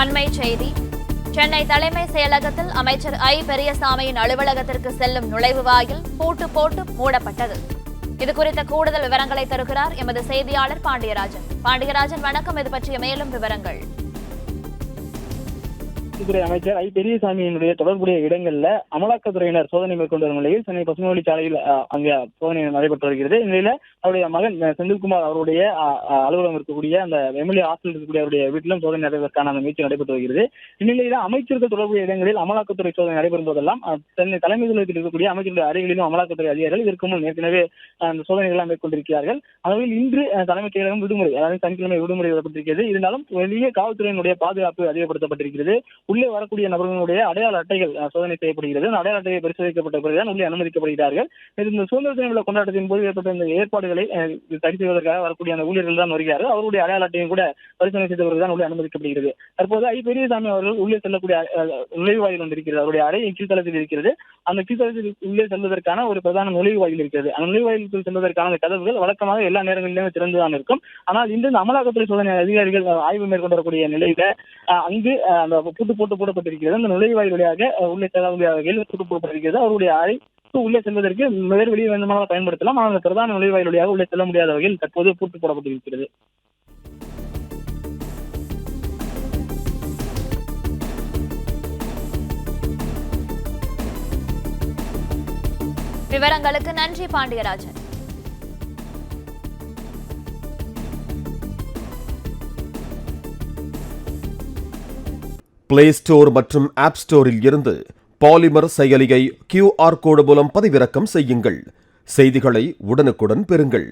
அண்மை செய்தி. சென்னை தலைமை செயலகத்தில் அமைச்சர் ஐ. பெரியசாமியின் அலுவலகத்திற்கு செல்லும் நுழைவு வாயில் பூட்டு போட்டு மூடப்பட்டது. இதுகுறித்த கூடுதல் விவரங்களை தருகிறார் எமது செய்தியாளர் பாண்டியராஜன். பாண்டியராஜன், வணக்கம். இது பற்றிய மேலும் விவரங்கள். துறை அமைச்சர் ஐ. பெரியசாமியினுடைய தொடர்புடைய இடங்கள்ல அமலாக்கத்துறையினர் சோதனை மேற்கொண்டு வரும் நிலையில் சென்னை பசுமொழி சாலையில் அங்கே சோதனை நடைபெற்று வருகிறது. இந்நிலையில அவருடைய மகன் செந்தில்குமார் அவருடைய அலுவலகம் இருக்கக்கூடிய அந்த எம்எல்ஏ ஹாஸ்டல் இருக்கக்கூடிய அவருடைய வீட்டிலும் சோதனை நடைபெறுவதற்கான அந்த முயற்சி நடைபெற்று வருகிறது. இந்நிலையில அமைச்சர்கள் தொடர்புடைய இடங்களில் அமலாக்கத்துறை சோதனை நடைபெறும் போதெல்லாம் சென்னை தலைமை செயலகத்தில் இருக்கக்கூடிய அமைச்சருடைய அறைகளிலும் அமலாக்கத்துறை அதிகாரிகள் இதற்கு முன் ஏற்கனவே அந்த சோதனைகள் மேற்கொண்டிருக்கிறார்கள். அதனால் இன்று தலைமைச் செயலகம் விடுமுறை, அதாவது சனிக்கிழமை விடுமுறை விடப்பட்டிருக்கிறது. இருந்தாலும் வெளியே காவல்துறையினுடைய பாதுகாப்பு அதிகப்படுத்தப்பட்டிருக்கிறது. உள்ளே வரக்கூடிய நபர்களுடைய அடையாள அட்டைகள் சோதனை செய்யப்படுகிறது. அந்த அடையாள அட்டையை பரிசோதிக்கப்பட்ட பிறகுதான் உள்ளே அனுமதிக்கப்படுகிறார்கள். இந்த சுதந்திர தின விழா கொண்டாட்டத்தின் போது ஏற்பட்ட இந்த ஏற்பாடுகளை சரி செய்வதற்காக வரக்கூடிய அந்த ஊழியர்கள் தான் வருகிறார்கள். அவருடைய அடையாள அட்டையும் கூட பரிசோதனை செய்த பிறகுதான் உள்ளே அனுமதிக்கப்படுகிறது. தற்போது ஐ. பெரியசாமி அவர்கள் உள்ளே செல்லக்கூடிய நுழைவாயில் ஒன்று இருக்கிறது. அவருடைய அறை கீழ்த்தளத்தில் இருக்கிறது. அந்த கீழ்த்தளத்தில் உள்ளே செல்வதற்கான ஒரு பிரதான நுழைவாயில் இருக்கிறது. அந்த நுழைவாயிலுக்கு செல்வதற்கான கதவுகள் வழக்கமாக எல்லா நேரங்களிலுமே திறந்துதான் இருக்கும். ஆனால் இன்று அமலாக்கத்துறை சோதனை அதிகாரிகள் ஆய்வு மேற்கொண்டு வரக்கூடிய நிலையில அங்கு அந்த பூட்டு போட்டு போடப்பட்டிருக்கிறது. அந்த நுழைவாயில் வழியாக உள்ளே செல்லக்கூடிய வகையில் பூட்டு போடப்பட்டிருக்கிறது. அவருடைய அறை உள்ளே செல்வதற்கு வேறு வெளியே வேண்டுமானால் பயன்படுத்தலாம். ஆனால் அந்த பிரதான நுழைவாயில் வழியாக உள்ளே செல்ல முடியாத வகையில் தற்போது பூட்டு போடப்பட்டிருக்கிறது. விவரங்களுக்கு நன்றி பாண்டியராஜன். பிளே ஸ்டோர் மற்றும் ஆப் ஸ்டோரில் இருந்து பாலிமர் செயலியை QR கோடு மூலம் பதிவிறக்கம் செய்யுங்கள். செய்திகளை உடனுக்குடன் பெறுங்கள்.